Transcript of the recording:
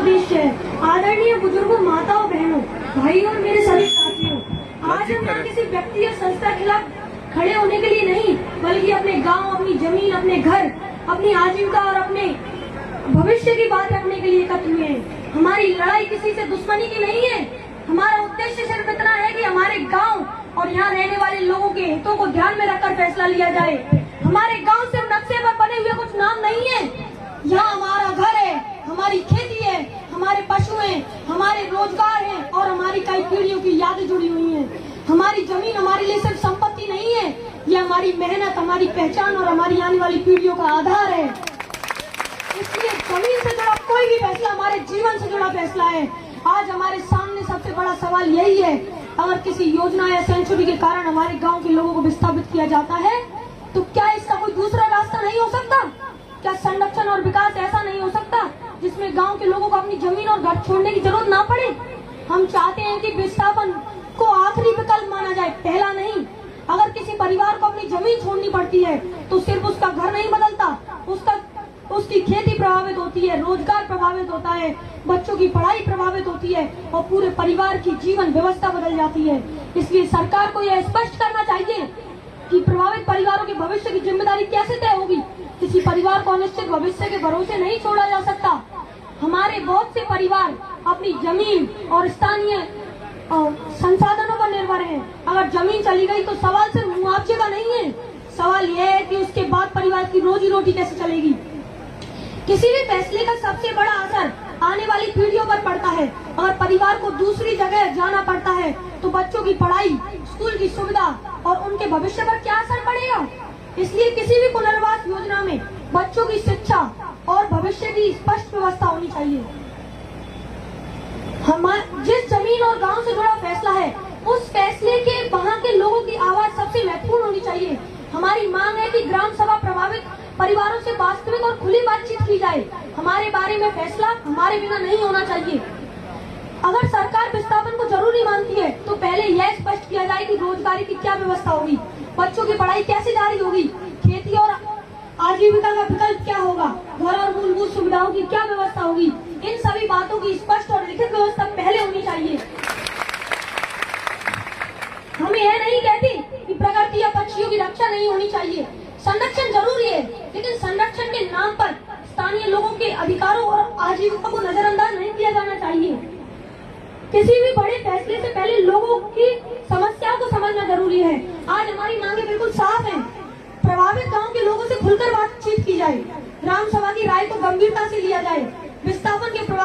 उद्देश्य है। आदरणीय बुजुर्गों, माताओं, बहनों, भाइयों और मेरे सभी साथियों, आज हम यहाँ किसी व्यक्ति या संस्था के खिलाफ खड़े होने के लिए नहीं, बल्कि अपने गांव, अपनी जमीन, अपने घर, अपनी आजीविका और अपने भविष्य की बात रखने के लिए एकत्र हुए हैं। हमारी लड़ाई किसी से दुश्मनी की नहीं है। हमारा उद्देश्य सिर्फ इतना है कि हमारे गांव और यहाँ रहने वाले लोगों के हितों को ध्यान में रखकर फैसला लिया जाए। हमारे गांव सिर्फ नक्शे पर बने हुए कुछ नाम नहीं है। यहाँ हमारा घर है, हमारी खेती है, हमारे पशु हैं, हमारे रोजगार हैं और हमारी कई पीढ़ियों की यादें जुड़ी हुई हैं। हमारी जमीन हमारे लिए सिर्फ संपत्ति नहीं है, ये हमारी मेहनत, हमारी पहचान और हमारी आने वाली पीढ़ियों का आधार है। इसलिए जमीन से जुड़ा कोई भी फैसला हमारे जीवन से जुड़ा फैसला है। आज हमारे सामने सबसे बड़ा सवाल यही है, अगर किसी योजना या सेंचुरी के कारण हमारे गांव के लोगों को विस्थापित किया जाता है तो क्या इसका कोई दूसरा रास्ता नहीं हो सकता? क्या संरक्षण और विकास ऐसा नहीं हो सकता जिसमें गांव के लोगों को अपनी जमीन और घर छोड़ने की जरूरत ना पड़े? हम चाहते हैं कि विस्थापन को आखिरी विकल्प माना जाए, पहला नहीं। अगर किसी परिवार को अपनी जमीन छोड़नी पड़ती है तो सिर्फ उसका घर नहीं बदलता, उसकी खेती प्रभावित होती है, रोजगार प्रभावित होता है, बच्चों की पढ़ाई प्रभावित होती है और पूरे परिवार की जीवन व्यवस्था बदल जाती है। इसलिए सरकार को यह स्पष्ट करना चाहिए कि प्रभावित परिवारों के भविष्य की जिम्मेदारी कैसे तय होगी। किसी परिवार को अनिश्चित भविष्य के भरोसे नहीं छोड़ा जा सकता। हमारे बहुत से परिवार अपनी जमीन और स्थानीय संसाधनों पर निर्भर हैं। अगर जमीन चली गई तो सवाल सिर्फ मुआवजे का नहीं है, सवाल यह है कि उसके बाद परिवार की रोजी रोटी कैसे चलेगी। किसी भी फैसले का सबसे बड़ा असर आने वाली पीढ़ियों पर पड़ता है। अगर परिवार को दूसरी जगह जाना पड़ता है तो बच्चों की पढ़ाई, स्कूल की सुविधा और उनके भविष्य पर क्या असर पड़ेगा। इसलिए किसी भी पुनर्वास योजना में बच्चों की शिक्षा और भविष्य की स्पष्ट व्यवस्था होनी चाहिए। जिस जमीन और गांव से जुड़ा फैसला है, उस फैसले के वहां के लोगों की आवाज सबसे महत्वपूर्ण होनी चाहिए। हमारी मांग है कि ग्राम सभा प्रभावित परिवारों से वास्तविक और खुली बातचीत की जाए। हमारे बारे में फैसला हमारे बिना नहीं होना चाहिए। अगर सरकार विस्थापन को जरूरी मानती है तो पहले यह स्पष्ट किया जाए कि रोजगारी की क्या व्यवस्था होगी, बच्चों की पढ़ाई कैसे जारी होगी, खेती और आजीविका का विकल्प क्या होगा, घर और मूलभूत सुविधाओं की क्या व्यवस्था होगी। इन सभी बातों की स्पष्ट और लिखित व्यवस्था पहले होनी चाहिए। हम यह नहीं कहते कि प्रकृति या पक्षियों की रक्षा नहीं होनी चाहिए। संरक्षण जरूरी है, लेकिन संरक्षण के नाम पर स्थानीय लोगों के अधिकारों और आजीविका को नजरअंदाज नहीं किया जाना चाहिए। किसी भी बड़े फैसले से पहले लोगों की समस्याओं को समझना जरूरी है। आज हमारी मांगे बिल्कुल साफ हैं। प्रभावित गांव के लोगों से खुलकर बातचीत की जाए, ग्राम सभा की राय को गंभीरता से लिया जाए, विस्थापन के